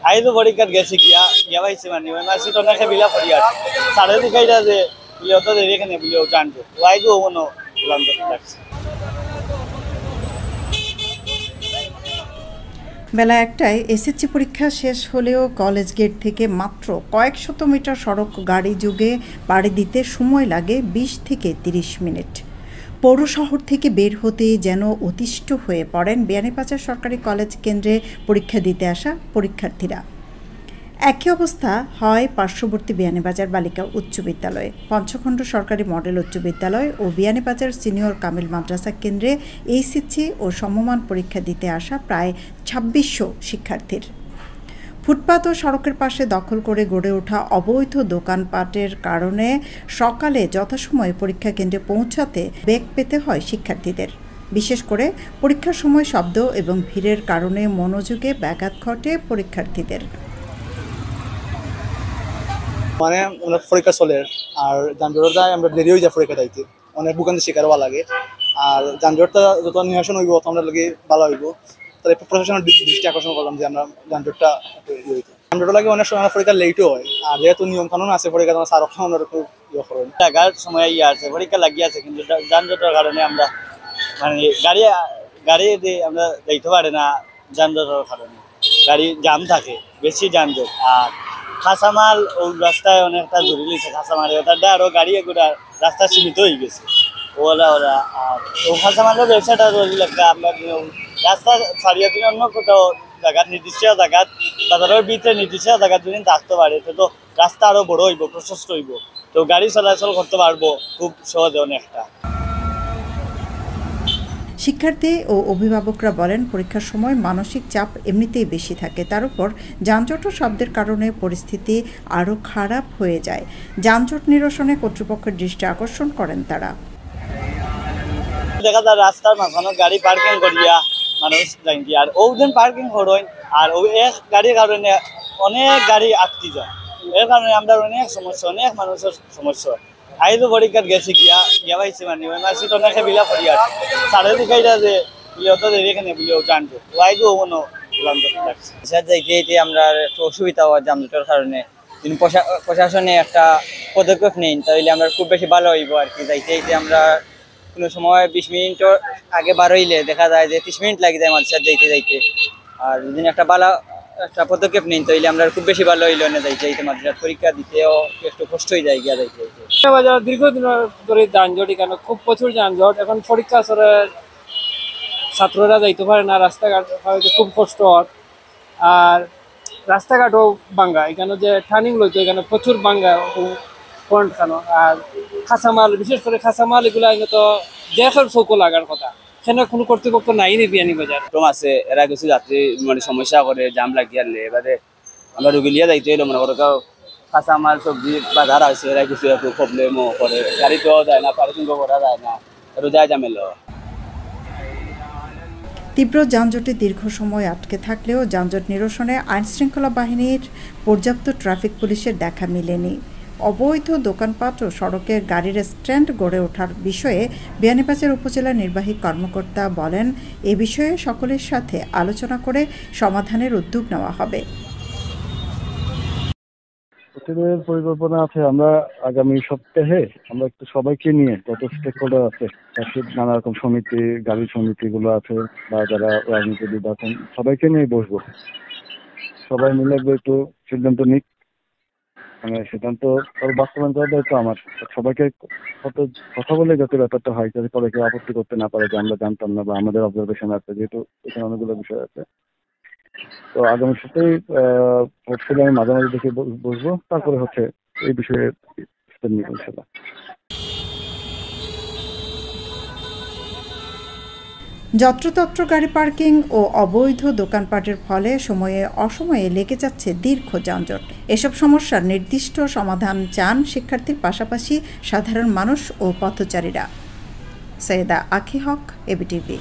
আইতো পরীক্ষার গেছি গিয়া পাইছি মানে মাসি তো নাকি বিলা করি আর সাড়ে দিকাইটা যে ইয়তো দেরি এখানে বিলেও জানতো ওয়াইদো ওনো লাম্ব লাগছে। বেলা ১টায় এসএসসি পরীক্ষা শেষ হলেও কলেজ গেট থেকে মাত্র কয়েক শত মিটার সড়ক গাড়ি যুগে পাড়ি দিতে সময় লাগে ২০ থেকে ৩০ মিনিট। পৌর শহর থেকে বের হতে যেন অতিষ্ঠ হয়ে পড়েন বিয়ানীবাজার সরকারি কলেজ কেন্দ্রে পরীক্ষা দিতে আসা পরীক্ষার্থীরা। একই অবস্থা হয় পার্শ্ববর্তী বিয়ানীবাজার বালিকা উচ্চ বিদ্যালয়ে, পঞ্চখণ্ড সরকারি মডেল উচ্চ বিদ্যালয় ও বিয়ানীবাজার সিনিয়র কামিল মাদ্রাসা কেন্দ্রে এইচএসসি ও সমমান পরীক্ষা দিতে আসা প্রায় ২৬০০ শিক্ষার্থীর। ফুটপাত ও সড়কের পাশে দখল করে গড়ে ওঠা অবৈধ দোকানপাটের কারণে সকালে যথাসময়ে পরীক্ষা কেন্দ্রে পৌঁছাতে বেগ পেতে হয় শিক্ষার্থীদের। বিশেষ করে পরীক্ষার সময় শব্দ এবং ভিড়ের কারণে মনোযোগে ব্যাঘাত ঘটে পরীক্ষার্থীদের। মানে পরীক্ষা চলে আর যানজট আমরা দেরি হয়ে যায় পরীক্ষা দিতে, অনেক ভোগান্তি শিকার হওয়া লাগে। আর যানজটটা যত নিরসন হইব তত আমরা লাগে ভালো হইব। তাহলে প্রশাসনের দৃষ্টি আকর্ষণ করলাম যে আমরা যানজটটা যানজট লাগে অনেক সময় পরীক্ষা লেটও হয়। আর যেহেতু নিয়ম কানুন আছে পরীক্ষা তোমার স্যার খুব ইয়ে করেন টাকার সময় আছে পরীক্ষা লাগিয়ে আছে কিন্তু যানজটের কারণে আমরা মানে গাড়ি দিয়ে আমরা যাইতে পারি না। যানজটের কারণে গাড়ি জাম থাকে, বেশি যানজট। আর কাঁচামাল ও রাস্তায় অনেকটা জরুরি আছে কাঁচামাল ওটা আরো গাড়ি এগুলা রাস্তা সীমিত হয়ে গেছে ওরা আর ও কাঁচামালের ব্যবসাটা জরুরি লাগবে। আমরা রাস্তা ছাড়িয়ে দিন অন্য কোথাও জায়গা নির্দিষ্ট জায়গা বাজারের ভিতরে নির্দিষ্ট জায়গা যদি থাকতে পারে তো রাস্তা আরো বড় হইব, প্রশস্ত হইব, তো গাড়ি চলাচল করতে পারবো খুব সহজে অনেকটা। শিক্ষার্থী ও অভিভাবকরা বলেন পরীক্ষার সময় মানসিক চাপ এমনিতেই বেশি থাকে, তার উপর যানজট ও শব্দের কারণে পরিস্থিতি আরও খারাপ হয়ে যায়। যানজট নিরসনে কর্তৃপক্ষের দৃষ্টি আকর্ষণ করেন তারা। দেখা যায় রাস্তার মাঝখানে গাড়ি পার্কিং করিয়া মানুষ যাই আর ওদিন পার্কিং করেন আর ওই এক গাড়ির কারণে অনেক গাড়ি আটকে যায়। এর কারণে আমরা অনেক সমস্যা, অনেক মানুষের সমস্যা। আইতো পরীক্ষার গেছি গিয়া পাইছি মানে মাসি তো নাকি বিলা করি আর সাড়ে দিকাইটা যে ইয়তো দেরি এখানে বিলেও জানতো ওয়াইদো ওনো লাম্ব লাগছে। যাইতে আমরা একটু অসুবিধা হয় যানজটের কারণে। কিন্তু প্রশাসনে একটা পদক্ষেপ নেই তাহলে আমরা খুব বেশি ভালো হইব আর কি। যাইতে আমরা কোনো সময় ২০ মিনিট আগে বার হইলে দেখা যায় যে ৩০ মিনিট লাগে যায় মাদ্রাসা যাইতে। আর যদি একটা ভালো একটা পদক্ষেপ নেই তাহলে আমরা খুব বেশি ভালো হইল না যাইতে মাদ্রাসা পরীক্ষা দিতেও একটু কষ্ট হয়ে যায় গিয়া যাইতে। দীর্ঘদিন ধরে যানজট, এখানে খুব প্রচুর যানজট। এখন পরীক্ষা চলে ছাত্ররা যাইতে পারে না, রাস্তাঘাট খুব কষ্ট হয়। আর রাস্তাঘাটও ভাঙ্গা, এখানে যে টার্নিং লইতো এখানে প্রচুর ভাঙ্গা পয়েন্ট খানো। আর কাঁচামাল, বিশেষ করে কাঁচামাল এগুলো তো যে চৌকো লাগার কথা সেখানে কোনো কর্তৃপক্ষ নাই নি বিয়ানীবাজার আছে। এরা কিছু যাত্রী মানে সমস্যা করে জাম লাগিয়ে আনলে এবারে আমরা রুগিলিয়া যাইতে এলো মনে করো কাঁচামাল সবজি বাজার আছে, এরা কিছু একটু প্রবলেমও করে, গাড়িতেও যায় না, পার্কিং করা যায় না, একটু যায় ঝামেলা। তীব্র যানজটে দীর্ঘ সময় আটকে থাকলেও যানজট নিরসনে আইনশৃঙ্খলা বাহিনীর পর্যাপ্ত ট্রাফিক পুলিশের দেখা মেলেনি। অবৈধ দোকানপাট ও সড়কে গাড়ির স্ট্যান্ড গড়ে ওঠার বিষয়ে বিয়ানীবাজার উপজেলা নির্বাহী কর্মকর্তা বলেন, এ বিষয়ে সকলের সাথে আলোচনা করে সমাধানের উদ্যোগ নেওয়া হবে। পরিকল্পনা আছে, আমরা আগামী সপ্তাহে আমরা একটু সবাইকে নিয়ে যত স্টেক হোল্ডার আছে, নানা রকম সমিতি, গাড়ি সমিতিগুলো আছে বা যারা রাজনীতিবিদ আছেন সবাইকে নিয়ে বসবো। সবাই মিলে একটু সিদ্ধান্ত নিক, মানে সিদ্ধান্ত বাস্তবায়ন করার দায়িত্ব আমার। সবাইকে কথা বলে যাতে ব্যাপারটা হয়, যাতে পরে কেউ আপত্তি করতে না পারে যে আমরা জানতাম না বা আমাদের অবজারভেশন আছে, যেহেতু এখানে অনেকগুলো বিষয় আছে। তো আগামী সপ্তাহে আমি মাঝামাঝি দেখে বসবো, তারপরে এই বিষয়ে ইনশাল্লাহ। যত্রতত্র গাড়ি পার্কিং ও অবৈধ দোকানপাটের ফলে সময়ে অসময়ে লেগে যাচ্ছে দীর্ঘ যানজট। এসব সমস্যার নির্দিষ্ট সমাধান চান শিক্ষার্থীর পাশাপাশি সাধারণ মানুষ ও পথচারীরা। সৈয়দা আখি হক, এবিটিভি।